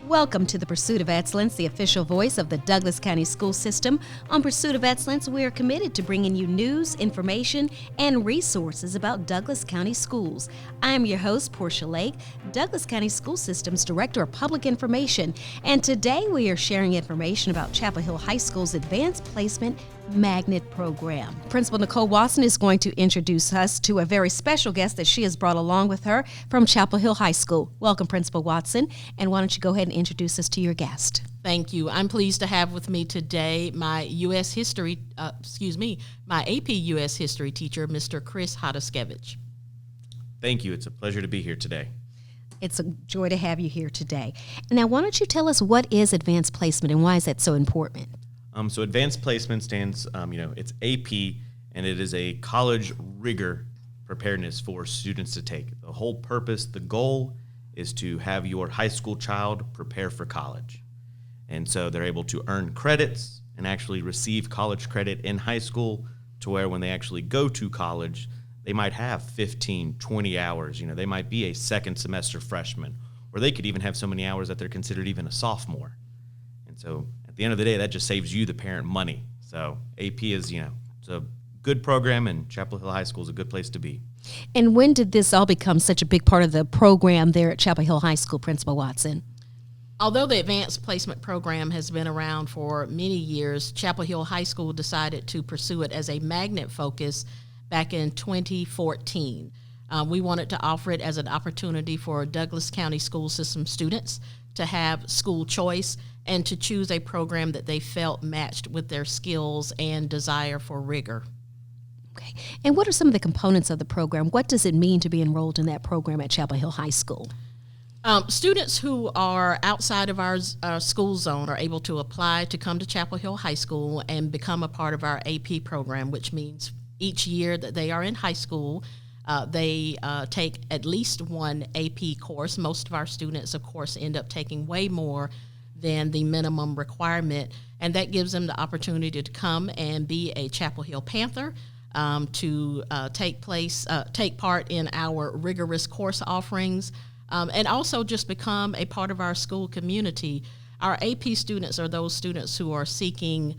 Welcome to the Pursuit of Excellence, the official voice of the Douglas County School System. On Pursuit of Excellence, we are committed to bringing you news, information, and resources about Douglas County schools. I am your host, Portia Lake, Douglas County School System's Director of Public Information, and today we are sharing information about Chapel Hill High School's Advanced Placement Magnet Program. Principal Nicole Watson is going to introduce us to a very special guest that she has brought along with her from Chapel Hill High School. Welcome, Principal Watson, and why don't you go ahead and introduce us to your guest. Thank you. I'm pleased to have with me today my AP U.S. History teacher, Mr. Chris Hodaskevich. Thank you. It's a pleasure to be here today. It's a joy to have you here today. Now, why don't you tell us what is advanced placement and why is that so important? So advanced placement stands, it's AP, and it is a college rigor preparedness for students to take. The whole purpose, the goal is to have your high school child prepare for college. And so they're able to earn credits and actually receive college credit in high school to where when they actually go to college, they might have 15, 20 hours. They might be a second semester freshman, or they could even have so many hours that they're considered even a sophomore. And so at the end of the day, that just saves you, the parent, money. So AP is, it's a good program, and Chapel Hill High School is a good place to be. And when did this all become such a big part of the program there at Chapel Hill High School, Principal Watson? Although the Advanced Placement Program has been around for many years, Chapel Hill High School decided to pursue it as a magnet focus back in 2014. We wanted to offer it as an opportunity for Douglas County School System students to have school choice and to choose a program that they felt matched with their skills and desire for rigor. Okay. And what are some of the components of the program? What does it mean to be enrolled in that program at Chapel Hill High School? Students who are outside of our school zone are able to apply to come to Chapel Hill High School and become a part of our AP program, which means each year that they are in high school, they take at least one AP course. Most of our students, of course, end up taking way more than the minimum requirement, and that gives them the opportunity to come and be a Chapel Hill Panther, to take part in our rigorous course offerings, and also just become a part of our school community. Our AP students are those students who are seeking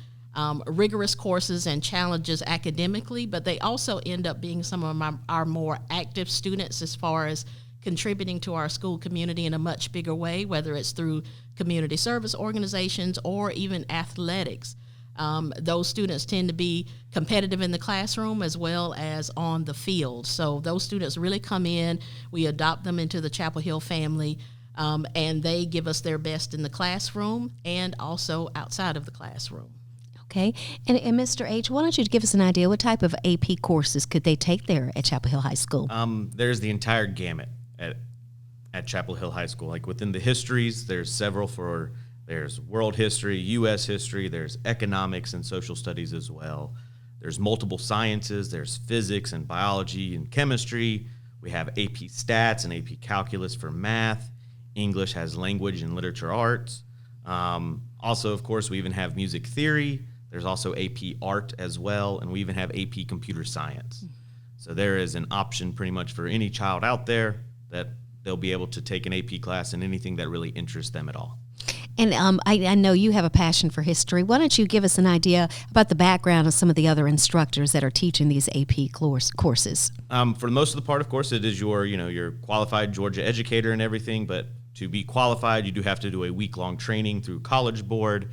rigorous courses and challenges academically, but they also end up being some of our more active students as far as contributing to our school community in a much bigger way, whether it's through community service organizations or even athletics. Those students tend to be competitive in the classroom as well as on the field. So those students really come in, we adopt them into the Chapel Hill family, and they give us their best in the classroom and also outside of the classroom. Okay. And Mr. H., why don't you give us an idea, what type of AP courses could they take there at Chapel Hill High School? There's the entire gamut at Chapel Hill High School. Like within the histories, there's several there's world history, U.S. history, there's economics and social studies as well. There's multiple sciences, there's physics and biology and chemistry. We have AP stats and AP calculus for math. English has language and literature arts. Also, of course, we even have music theory. There's also AP art as well, and we even have AP computer science. So there is an option pretty much for any child out there that they'll be able to take an AP class in anything that really interests them at all. And I know you have a passion for history. Why don't you give us an idea about the background of some of the other instructors that are teaching these AP courses? For most of the part, of course, it is your qualified Georgia educator and everything, but to be qualified, you do have to do a week-long training through College Board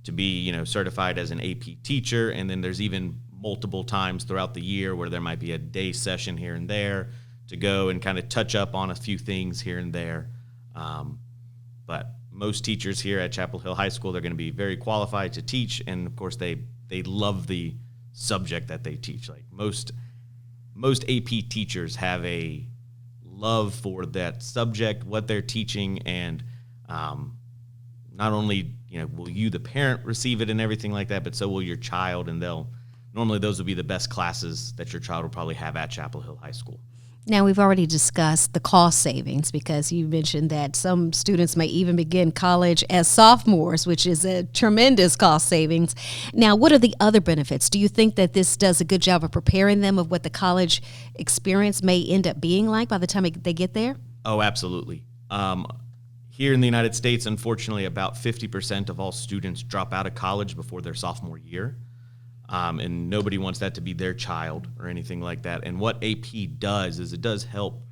to be, certified as an AP teacher, and then there's even multiple times throughout the year where there might be a day session here and there to go and kind of touch up on a few things here and there. But most teachers here at Chapel Hill High School, they're going to be very qualified to teach, and of course they love the subject that they teach. Like most AP teachers have a love for that subject, what they're teaching, and not only will you, the parent, receive it and everything like that, but so will your child, and normally those will be the best classes that your child will probably have at Chapel Hill High School. Now, we've already discussed the cost savings because you mentioned that some students may even begin college as sophomores, which is a tremendous cost savings. Now, what are the other benefits? Do you think that this does a good job of preparing them of what the college experience may end up being like by the time they get there? Oh, absolutely. here in the United States, unfortunately, about 50% of all students drop out of college before their sophomore year. And nobody wants that to be their child or anything like that. And what AP does is it does help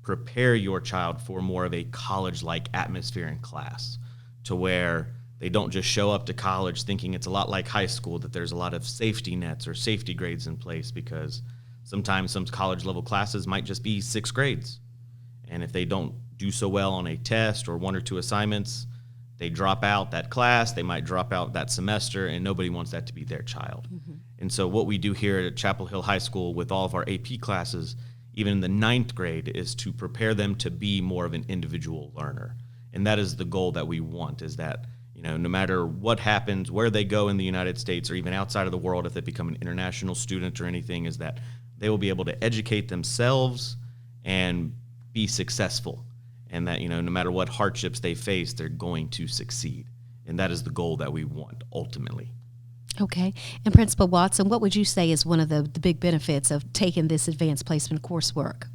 prepare your child for more of a college-like atmosphere in class, to where they don't just show up to college thinking it's a lot like high school, that there's a lot of safety nets or safety grades in place, because sometimes some college-level classes might just be 6 grades. And if they don't do so well on a test or 1 or 2 assignments, they drop out that class, they might drop out that semester, and nobody wants that to be their child. Mm-hmm. And so what we do here at Chapel Hill High School with all of our AP classes, even in the 9th grade, is to prepare them to be more of an individual learner. And that is the goal that we want, is that, no matter what happens, where they go in the United States or even outside of the world, if they become an international student or anything, is that they will be able to educate themselves and be successful. And that, no matter what hardships they face, they're going to succeed. And that is the goal that we want, ultimately. Okay. And Principal Watson, what would you say is one of the big benefits of taking this advanced placement coursework?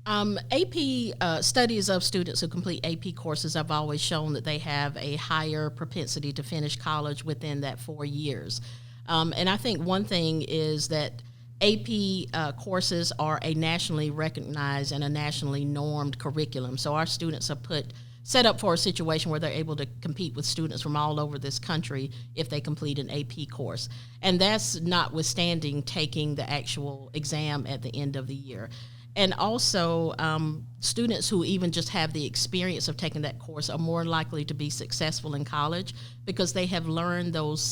AP studies of students who complete AP courses have always shown that they have a higher propensity to finish college within that 4 years. And I think one thing is that AP courses are a nationally recognized and a nationally normed curriculum. So our students are set up for a situation where they're able to compete with students from all over this country if they complete an AP course. And that's notwithstanding taking the actual exam at the end of the year. And also, students who even just have the experience of taking that course are more likely to be successful in college because they have learned those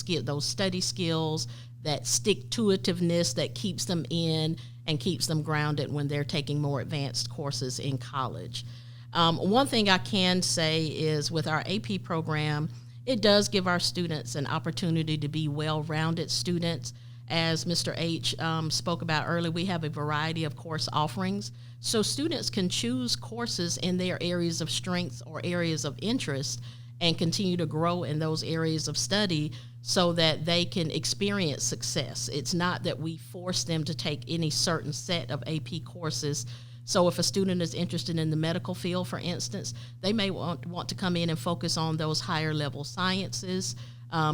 study skills, that stick-to-itiveness that keeps them in and keeps them grounded when they're taking more advanced courses in college. One thing I can say is with our AP program, it does give our students an opportunity to be well-rounded students. As Mr. H. Spoke about earlier, we have a variety of course offerings. So students can choose courses in their areas of strength or areas of interest and continue to grow in those areas of study so that they can experience success. It's not that we force them to take any certain set of AP courses. So if a student is interested in the medical field, for instance, they may want to come in and focus on those higher level sciences.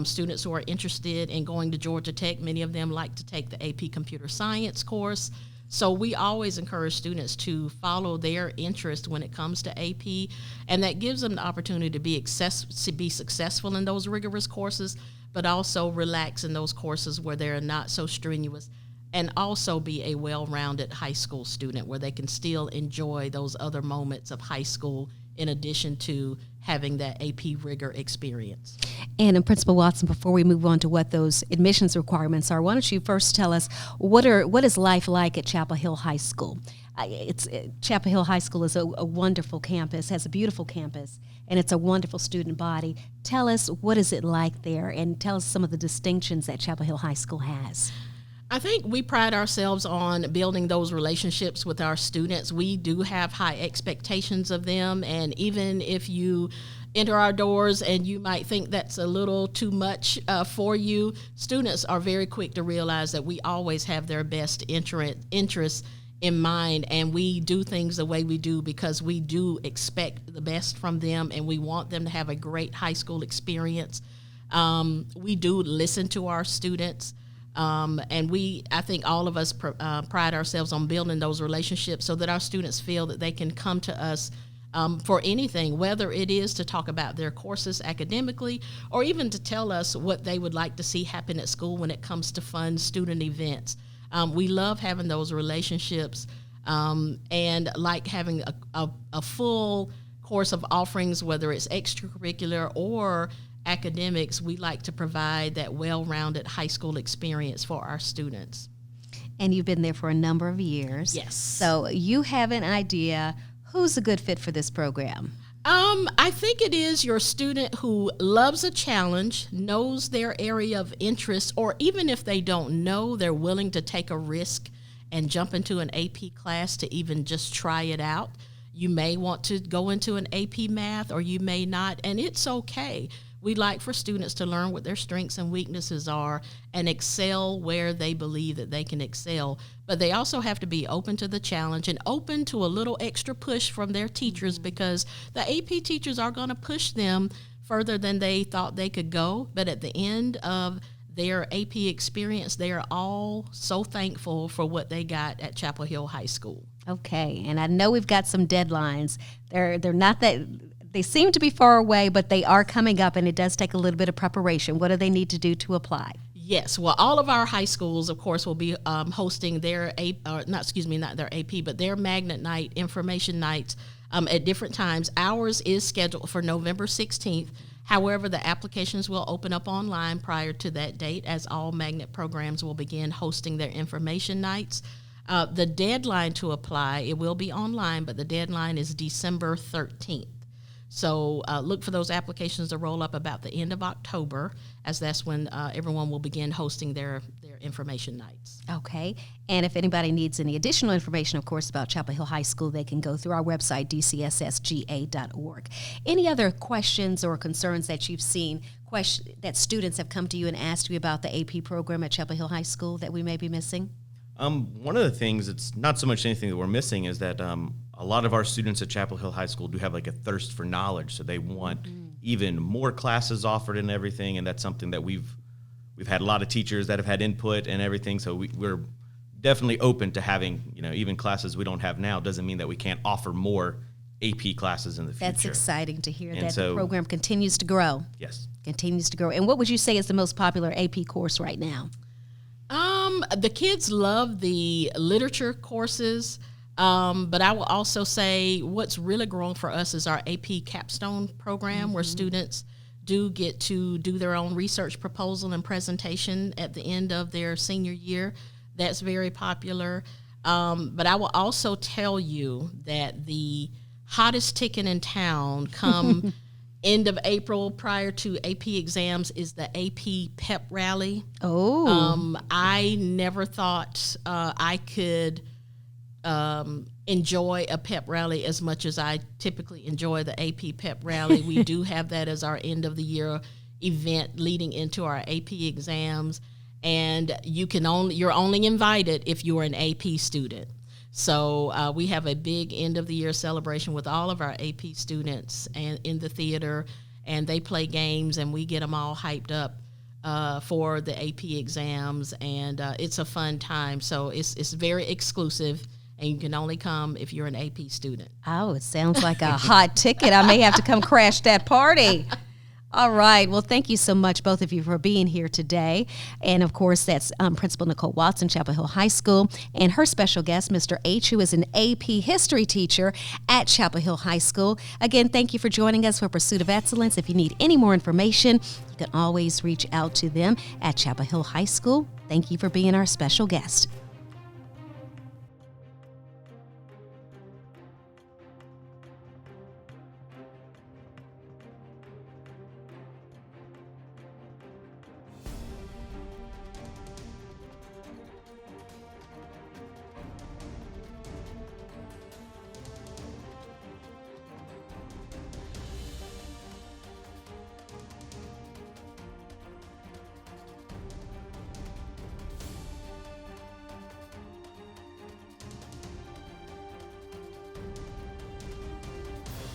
Students who are interested in going to Georgia Tech, many of them like to take the AP Computer Science course. So we always encourage students to follow their interest when it comes to AP, and that gives them the opportunity to be successful in those rigorous courses, but also relax in those courses where they're not so strenuous, and also be a well-rounded high school student where they can still enjoy those other moments of high school in addition to having that AP rigor experience. And Principal Watson, before we move on to what those admissions requirements are, why don't you first tell us what is life like at Chapel Hill High School? Chapel Hill High School is a wonderful campus, has a beautiful campus, and it's a wonderful student body. Tell us, what is it like there, and tell us some of the distinctions that Chapel Hill High School has. I think we pride ourselves on building those relationships with our students. We do have high expectations of them, and even if you enter our doors and you might think that's a little too much for you, students are very quick to realize that we always have their best interests in mind, and we do things the way we do because we do expect the best from them, and we want them to have a great high school experience. We do listen to our students. And I think all of us pride ourselves on building those relationships so that our students feel that they can come to us for anything, whether it is to talk about their courses academically or even to tell us what they would like to see happen at school when it comes to fun student events. We love having those relationships and like having a full course of offerings, whether it's extracurricular or academics. We like to provide that well-rounded high school experience for our students. And you've been there for a number of years. Yes. So you have an idea who's a good fit for this program? I think it is your student who loves a challenge, knows their area of interest, or even if they don't know, they're willing to take a risk and jump into an AP class to even just try it out. You may want to go into an AP Math or you may not, and it's okay. We like for students to learn what their strengths and weaknesses are and excel where they believe that they can excel. But they also have to be open to the challenge and open to a little extra push from their teachers, because the AP teachers are going to push them further than they thought they could go. But at the end of their AP experience, they are all so thankful for what they got at Chapel Hill High School. Okay, and I know we've got some deadlines. They're not that, they seem to be far away, but they are coming up, and it does take a little bit of preparation. What do they need to do to apply? Yes, well, all of our high schools, of course, will be hosting their not their AP, but their Magnet Night, information nights at different times. Ours is scheduled for November 16th. However, the applications will open up online prior to that date, as all Magnet programs will begin hosting their information nights. The deadline to apply, it will be online, but the deadline is December 13th. So look for those applications to roll up about the end of October, as that's when everyone will begin hosting their information nights. Okay, and if anybody needs any additional information, of course, about Chapel Hill High School, they can go through our website, dcssga.org. Any other questions or concerns that you've seen, that students have come to you and asked you about the AP program at Chapel Hill High School that we may be missing? One of the things, it's not so much anything that we're missing, is that a lot of our students at Chapel Hill High School do have like a thirst for knowledge, so they want even more classes offered and everything, and that's something that we've had a lot of teachers that have had input and everything, so we're definitely open to having, even classes we don't have now. Doesn't mean that we can't offer more AP classes in the future. That's exciting to hear, and that so, the program continues to grow. Yes. Continues to grow. And what would you say is the most popular AP course right now? The kids love the literature courses, but I will also say what's really growing for us is our AP capstone program, where students do get to do their own research proposal and presentation at the end of their senior year. That's very popular. But I will also tell you that the hottest ticket in town come end of April prior to AP exams is the AP pep rally. Oh. I never thought I could enjoy a pep rally as much as I typically enjoy the AP pep rally. We do have that as our end of the year event leading into our AP exams, and you're only invited if you're an AP student. So we have a big end of the year celebration with all of our AP students and in the theater, and they play games, and we get them all hyped up for the AP exams, and it's a fun time. So it's very exclusive, and you can only come if you're an AP student. Oh, it sounds like a hot ticket. I may have to come crash that party. All right. Well, thank you so much, both of you, for being here today. And, of course, that's Principal Nicole Watson, Chapel Hill High School, and her special guest, Mr. H., who is an AP history teacher at Chapel Hill High School. Again, thank you for joining us for Pursuit of Excellence. If you need any more information, you can always reach out to them at Chapel Hill High School. Thank you for being our special guest.